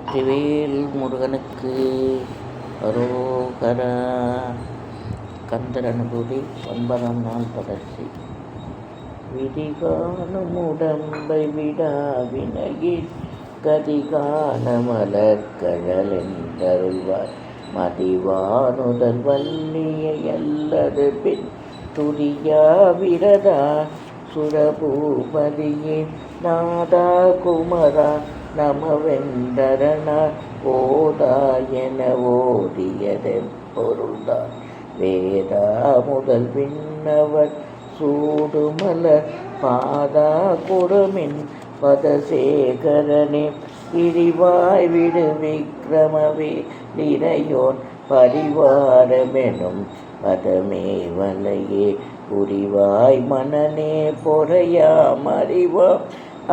வெற்றிவேல் முருகனுக்கு அரோகரா. கந்தர் அனுபூதி 9ஆம் நாள் தொடர்ச்சி. விதிகாணும் உடம்பை விடாவினையில் கதிகான மலர்கழலென்றருள்வார் மதிவானுதல் வல்லியை அல்லது பின் துதியா விரதா சுரபூபதியே நாதா குமரா நமவெந்தரணா ஓதாயன ஓதியதென் பொருள்தான் வேதா முதல் விண்ணவர் சூடுமலர் பாதா கொடுமின் பதசேகரனே விரிவாய் விடு விக்ரமவே நிறையோன் பரிவாரமெனும் பதமே வலையே புரிவாய் மனநே பொறையாம்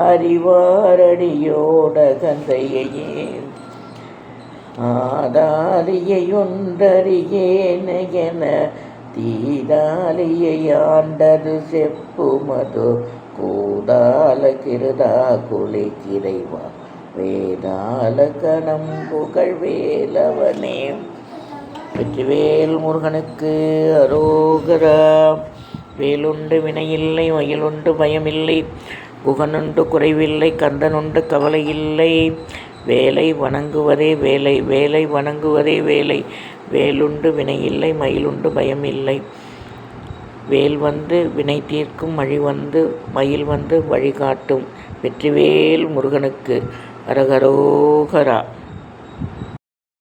அறிவாரடியோட கந்தையே ஆதாலியை ஒன்றறியேன என தீதாலியை ஆண்டது செப்புமது கூதால கிருதா குலை கிரைவா வேதால கணம் புகழ் வேலவனே. வெற்றிவேல் முருகனுக்கு அரோகரா. வேலுண்டு வினையில்லை, மயிலுண்டு பயமில்லை, குகனுண்டு குறைவில்லை, கந்தனுண்டு கவலை இல்லை. வேலை வணங்குவதே வேலை, வேலை வணங்குவதே வேலை. வேலுண்டு வினையில்லை, மயிலுண்டு பயமில்லை. வேல் வந்து வினை தீர்க்கும், மயில் வந்து வழிகாட்டும். வெற்றிவேல் முருகனுக்கு அரகரோகரா.